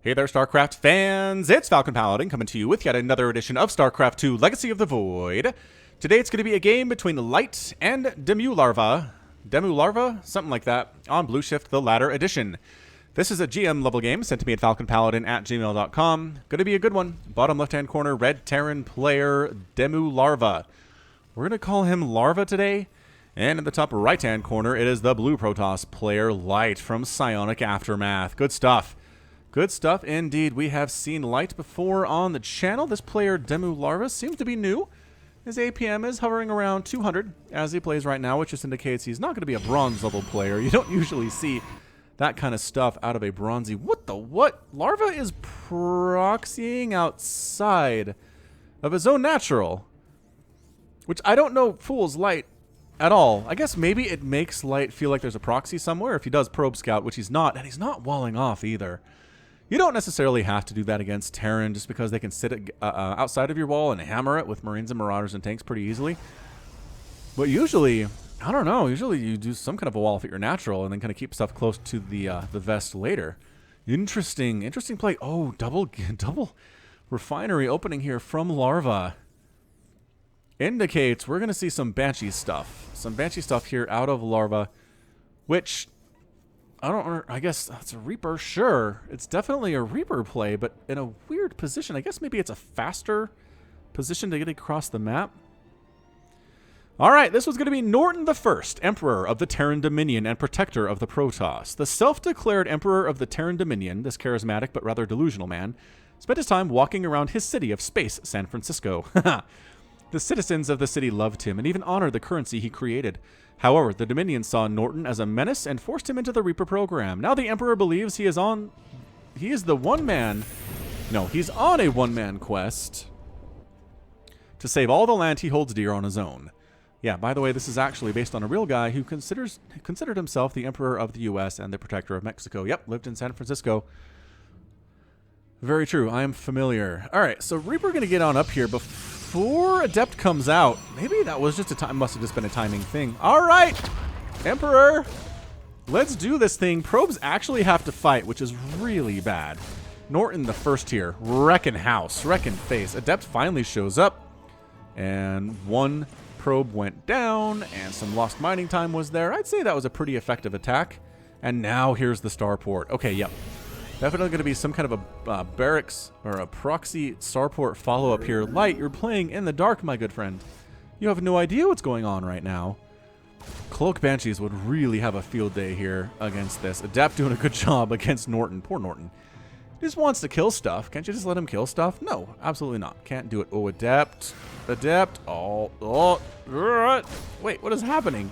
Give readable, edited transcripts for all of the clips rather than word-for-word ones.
Hey there, StarCraft fans! It's Falcon Paladin coming to you with yet another edition of StarCraft2 Legacy of the Void. Today it's going to be a game between Light and DeMusliM. DeMusliM? Something like that. On Blueshift, the latter edition. This is a GM level game sent to me at falconpaladin@gmail.com. Going to be a good one. Bottom left-hand corner, Red Terran player DeMusliM. We're going to call him Larva today. And in the top right-hand corner, it is the Blue Protoss player Light from Psionic Aftermath. Good stuff. Good stuff indeed. We have seen Light before on the channel. This player, DeMusliM, seems to be new. His APM is hovering around 200 as he plays right now, which just indicates he's not going to be a bronze level player. You don't usually see that kind of stuff out of a bronzy. What the what? Larva is proxying outside of his own natural, which I don't know fools Light at all. I guess maybe it makes Light feel like there's a proxy somewhere if he does probe scout, which he's not, and he's not walling off either. You don't necessarily have to do that against Terran just because they can sit outside of your wall and hammer it with Marines and Marauders and tanks pretty easily. But usually, I don't know, usually you do some kind of a wall if you're natural and then kind of keep stuff close to the vest later. Interesting play. Oh, double refinery opening here from Larva. Indicates we're going to see some Banshee stuff. Some Banshee stuff here out of Larva, which I guess that's a Reaper, sure. It's definitely a Reaper play, but in a weird position. I guess maybe it's a faster position to get across the map. All right, this was going to be Norton the First, Emperor of the Terran Dominion and Protector of the Protoss. The self-declared Emperor of the Terran Dominion, this charismatic but rather delusional man, spent his time walking around his city of space, San Francisco. The citizens of the city loved him and even honored the currency he created. However, the Dominion saw Norton as a menace and forced him into the Reaper program. Now the Emperor believes he's on a one-man quest to save all the land he holds dear on his own. Yeah, by the way, this is actually based on a real guy who considered himself the Emperor of the U.S. and the Protector of Mexico. Yep, lived in San Francisco. Very true. I am familiar. All right, so Reaper going to get on up here before Adept comes out. Maybe that was just must have just been a timing thing. All right, Emperor, let's do this thing. Probes actually have to fight, which is really bad. Norton the First here, wrecking house, wrecking face. Adept finally shows up, and one probe went down, and some lost mining time was there. I'd say that was a pretty effective attack. And now here's the starport. Okay, yep. Definitely going to be some kind of a barracks or a proxy starport follow-up here. Light, you're playing in the dark, my good friend. You have no idea what's going on right now. Cloak Banshees would really have a field day here against this. Adept doing a good job against Norton. Poor Norton. He just wants to kill stuff. Can't you just let him kill stuff? No, absolutely not. Can't do it. Oh, Adept. Adept. Oh. Wait, what is happening?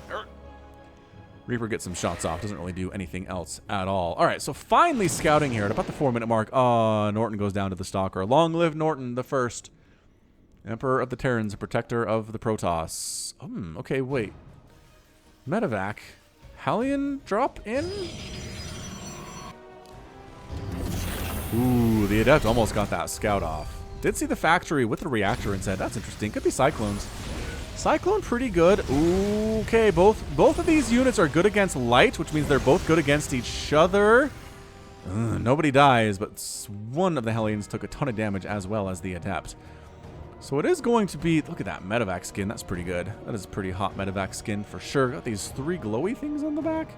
Reaper gets some shots off. Doesn't really do anything else at all. All right, so finally scouting here at about the 4-minute mark. Norton goes down to the Stalker. Long live Norton the First. Emperor of the Terrans, Protector of the Protoss. Okay, wait. Medevac. Hellion drop in? Ooh, the Adept almost got that scout off. Did see the factory with the reactor instead. That's interesting. Could be Cyclones. Cyclone pretty good. Ooh, okay, both of these units are good against Light, which means they're both good against each other. Nobody dies, but one of the Hellions took a ton of damage as well as the Adept. So it is going to be... Look at that Medevac skin. That's pretty good. That is a pretty hot Medevac skin for sure. Got these 3 glowy things on the back.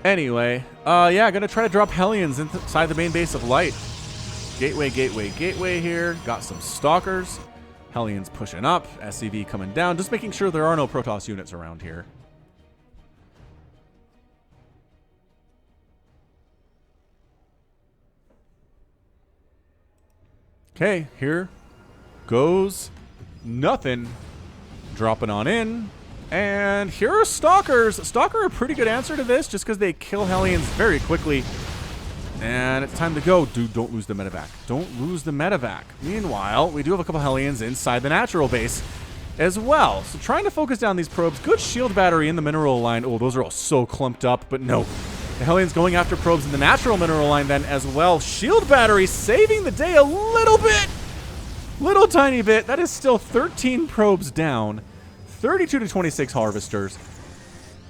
Anyway, yeah, gonna try to drop Hellions inside the main base of Light. Gateway here. Got some Stalkers. Hellions pushing up, SCV coming down, just making sure there are no Protoss units around here. Okay, here goes nothing. Dropping on in. And here are Stalkers. Stalker a pretty good answer to this just because they kill Hellions very quickly. And it's time to go. Dude, don't lose the medevac. Don't lose the medevac. Meanwhile, we do have a couple Hellions inside the natural base as well. So trying to focus down these probes. Good shield battery in the mineral line. Oh, those are all so clumped up, but no. The Hellions going after probes in the natural mineral line then as well. Shield battery saving the day a little bit. Little tiny bit. That is still 13 probes down. 32 to 26 harvesters.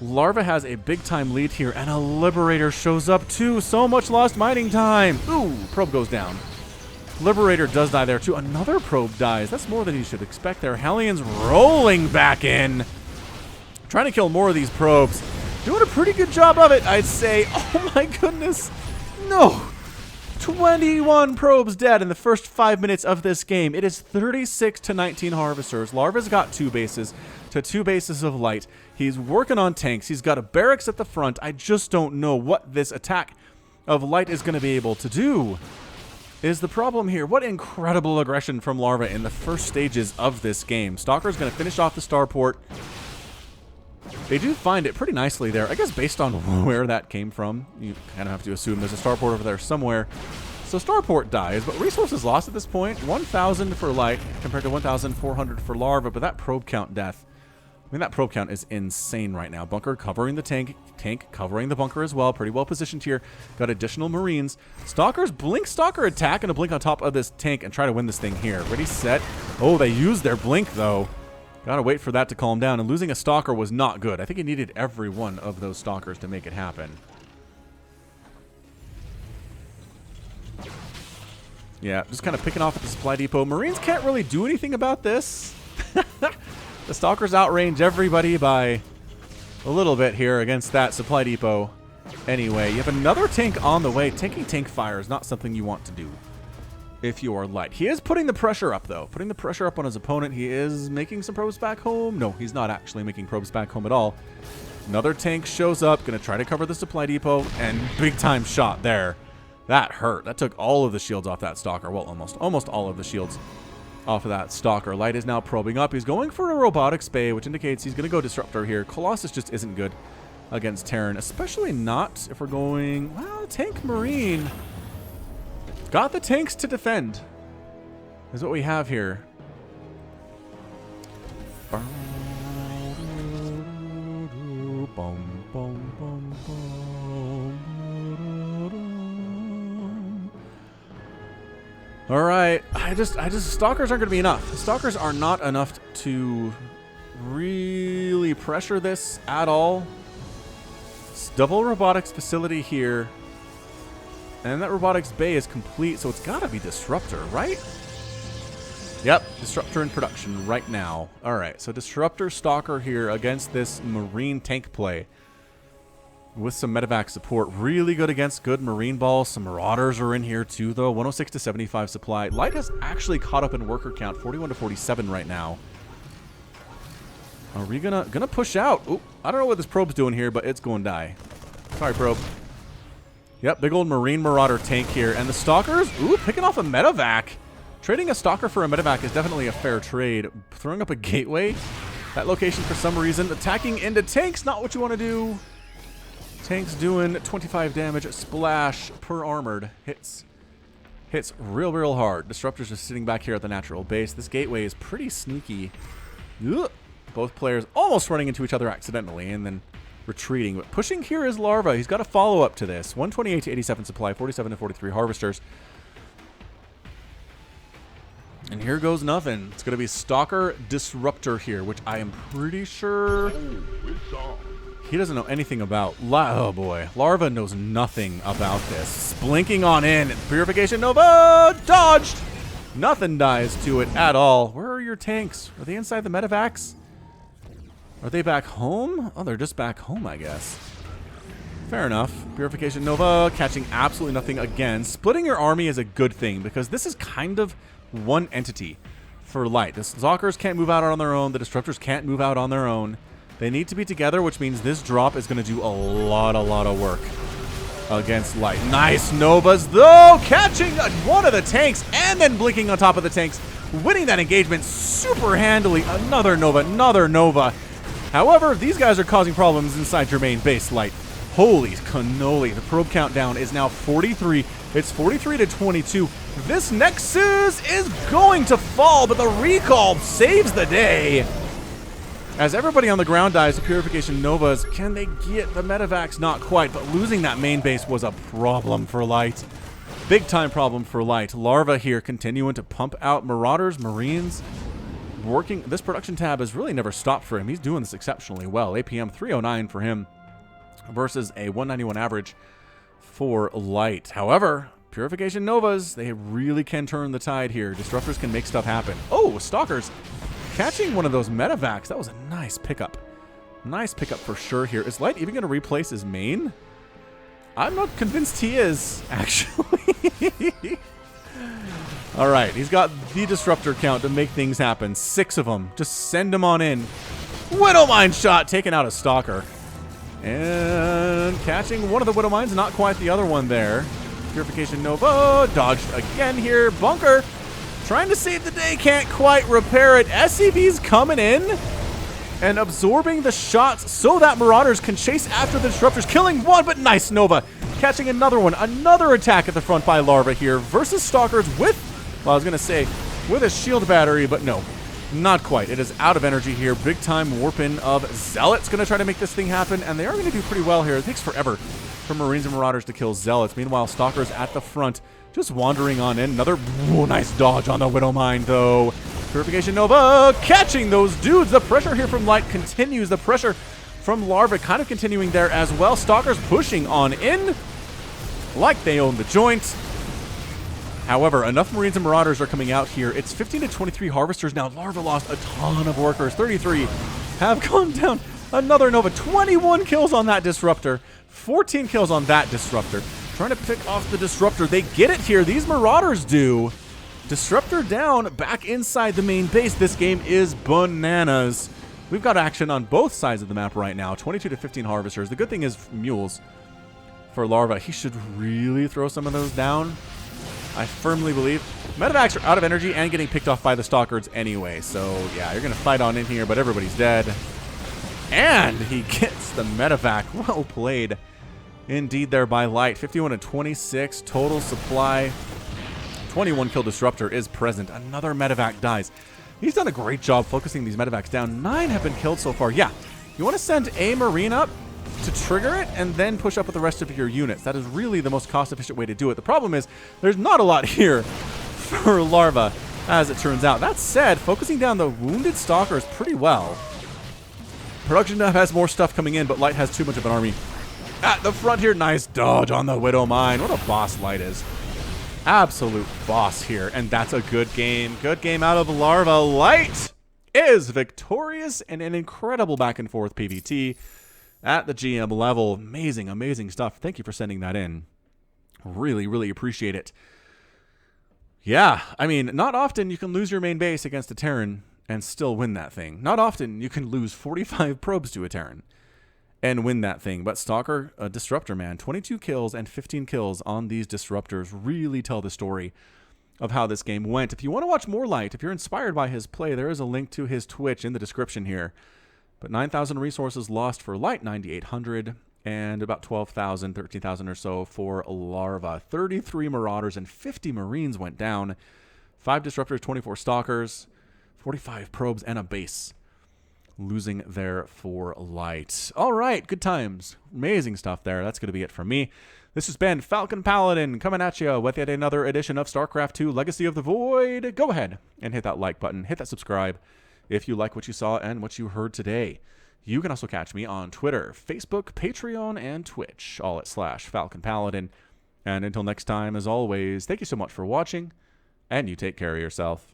Larva has a big-time lead here, and a Liberator shows up too. So much lost mining time. Ooh, probe goes down. Liberator does die there too. Another probe dies. That's more than you should expect there. Hellions rolling back in. Trying to kill more of these probes. Doing a pretty good job of it, I'd say. Oh my goodness. No. 21 probes dead in the first 5 minutes of this game. It is 36 to 19 harvesters. Larva's got 2 bases to 2 bases of light. He's working on tanks. He's got a barracks at the front. I just don't know what this attack of light is going to be able to do. Is the problem here. What incredible aggression from Larva in the first stages of this game. Stalker's going to finish off the starport. They do find it pretty nicely there. I guess based on where that came from, you kind of have to assume there's a starport over there somewhere. So starport dies, but resources lost at this point. 1,000 for light compared to 1,400 for Larva, but that probe count death. I mean, that probe count is insane right now. Bunker covering the tank covering the bunker as well. Pretty well positioned here. Got additional Marines. Stalkers blink Stalker attack and a blink on top of this tank and try to win this thing here. Ready, set. Oh, they used their blink though. Gotta wait for that to calm down, and losing a Stalker was not good. I think he needed every one of those Stalkers to make it happen. Yeah, just kind of picking off at the supply depot. Marines can't really do anything about this. The Stalkers outrange everybody by a little bit here against that supply depot. Anyway, you have another tank on the way. Taking tank fire is not something you want to do if you are light. He is putting the pressure up, though. Putting the pressure up on his opponent. He is making some probes back home. No, he's not actually making probes back home at all. Another tank shows up. Going to try to cover the supply depot. And big time shot there. That hurt. That took all of the shields off that Stalker. Well, almost all of the shields off of that Stalker. Light is now probing up. He's going for a robotics bay, which indicates he's going to go Disruptor here. Colossus just isn't good against Terran. Especially not if we're going, well, Tank Marine. Got the tanks to defend, is what we have here. All right, I just Stalkers aren't going to be enough. Stalkers are not enough to really pressure this at all. It's double robotics facility here. And that robotics bay is complete, so it's got to be Disruptor, right? Yep, Disruptor in production right now. All right, so Disruptor Stalker here against this Marine tank play. With some medevac support. Really good against good Marine balls. Some Marauders are in here too, though. 106 to 75 supply. Light has actually caught up in worker count. 41 to 47 right now. Are we gonna push out? Oop, I don't know what this probe's doing here, but it's going to die. Sorry, probe. Yep, big old Marine Marauder tank here. And the Stalkers, ooh, picking off a medevac. Trading a Stalker for a medevac is definitely a fair trade. Throwing up a gateway. That location for some reason. Attacking into tanks, not what you want to do. Tanks doing 25 damage. Splash per armored. Hits real hard. Disruptor's just sitting back here at the natural base. This gateway is pretty sneaky. Ugh. Both players almost running into each other accidentally and then retreating, but pushing here is Larva. He's got a follow-up to this. 128 to 87 supply, 47 to 43 harvesters. And here goes nothing. It's going to be Stalker Disruptor here, which I am pretty sure he doesn't know anything about. Oh boy, Larva knows nothing about this. Blinking on in. Purification Nova dodged. Nothing dies to it at all. Where are your tanks? Are they inside the medevacs? Are they back home? Oh, they're just back home, I guess. Fair enough. Purification Nova catching absolutely nothing again. Splitting your army is a good thing because this is kind of one entity for light. The Stalkers can't move out on their own. The Disruptors can't move out on their own. They need to be together, which means this drop is going to do a lot of work against light. Nice Novas, though, catching one of the tanks and then blinking on top of the tanks, winning that engagement super handily. Another Nova. However, these guys are causing problems inside your main base, Light. Holy cannoli. The probe countdown is now 43. It's 43 to 22. This Nexus is going to fall, but the recall saves the day. As everybody on the ground dies, the Purification Novas, can they get the medevacs? Not quite, but losing that main base was a problem for Light. Big time problem for Light. Larva here continuing to pump out Marauders, Marines. working. This production tab has really never stopped for him. He's doing this exceptionally well. APM 309 for him versus a 191 average for Light. However, Purification Novas, they really can turn the tide here. Disruptors can make stuff happen. Oh, Stalkers catching one of those medevacs. That was a nice pickup. Nice pickup for sure here. Is Light even going to replace his main? I'm not convinced he is, actually. All right, he's got the disruptor count to make things happen. 6 of them. Just send them on in. Widowmine shot, taking out a Stalker. And catching one of the Widowmines, not quite the other one there. Purification Nova, dodged again here. Bunker, trying to save the day, can't quite repair it. SCV's coming in and absorbing the shots so that Marauders can chase after the Disruptors, killing one, but nice Nova. Catching another one. Another attack at the front by Larva here versus Stalkers with, well, I was going to say, with a shield battery, but no, not quite. It is out of energy here. Big time warp-in of Zealots going to try to make this thing happen, and they are going to do pretty well here. It takes forever for Marines and Marauders to kill Zealots. Meanwhile, Stalkers at the front just wandering on in. Another nice dodge on the Widowmine, though. Purification Nova catching those dudes. The pressure here from Light continues. The pressure from Larva kind of continuing there as well. Stalkers pushing on in like they own the joint. However, enough Marines and Marauders are coming out here. It's 15 to 23 Harvesters now. Larva lost a ton of workers. 33 have gone down. Another Nova. 21 kills on that Disruptor. 14 kills on that Disruptor. Trying to pick off the Disruptor. They get it here. These Marauders do. Disruptor down, back inside the main base. This game is bananas. We've got action on both sides of the map right now. 22 to 15 Harvesters. The good thing is Mules for Larva. He should really throw some of those down. I firmly believe. Medevacs are out of energy and getting picked off by the Stalkers anyway. So, yeah, you're going to fight on in here, but everybody's dead. And he gets the medevac. Well played indeed there by Light. 51 to 26 total supply. 21 kill Disruptor is present. Another medevac dies. He's done a great job focusing these medevacs down. 9 have been killed so far. Yeah, you want to send a Marine up to trigger it and then push up with the rest of your units. That is really the most cost-efficient way to do it. The problem is there's not a lot here for Larva, as it turns out. That said, focusing down the wounded Stalkers pretty well. Production has more stuff coming in, but Light has too much of an army. At the front here, nice dodge on the Widowmine. What a boss Light is. Absolute boss here, and that's a good game. Good game out of Larva. Light is victorious in an incredible back and forth PvT at the GM level. Amazing, amazing stuff. Thank you for sending that in. Really, really appreciate it. Yeah, I mean, not often you can lose your main base against a Terran and still win that thing. Not often you can lose 45 probes to a Terran and win that thing. But Stalker, a Disruptor, man, 22 kills and 15 kills on these Disruptors really tell the story of how this game went. If you want to watch more Light, if you're inspired by his play, there is a link to his Twitch in the description here. But 9,000 resources lost for Light, 9,800, and about 12,000, 13,000 or so for Larva. 33 Marauders and 50 Marines went down. 5 Disruptors, 24 Stalkers, 45 probes, and a base losing there for Light. All right, good times. Amazing stuff there. That's going to be it from me. This has been Falcon Paladin coming at you with yet another edition of StarCraft 2 Legacy of the Void. Go ahead and hit that like button. Hit that subscribe if you like what you saw and what you heard today. You can also catch me on Twitter, Facebook, Patreon, and Twitch, all at /Falcon Paladin. And until next time, as always, thank you so much for watching, and you take care of yourself.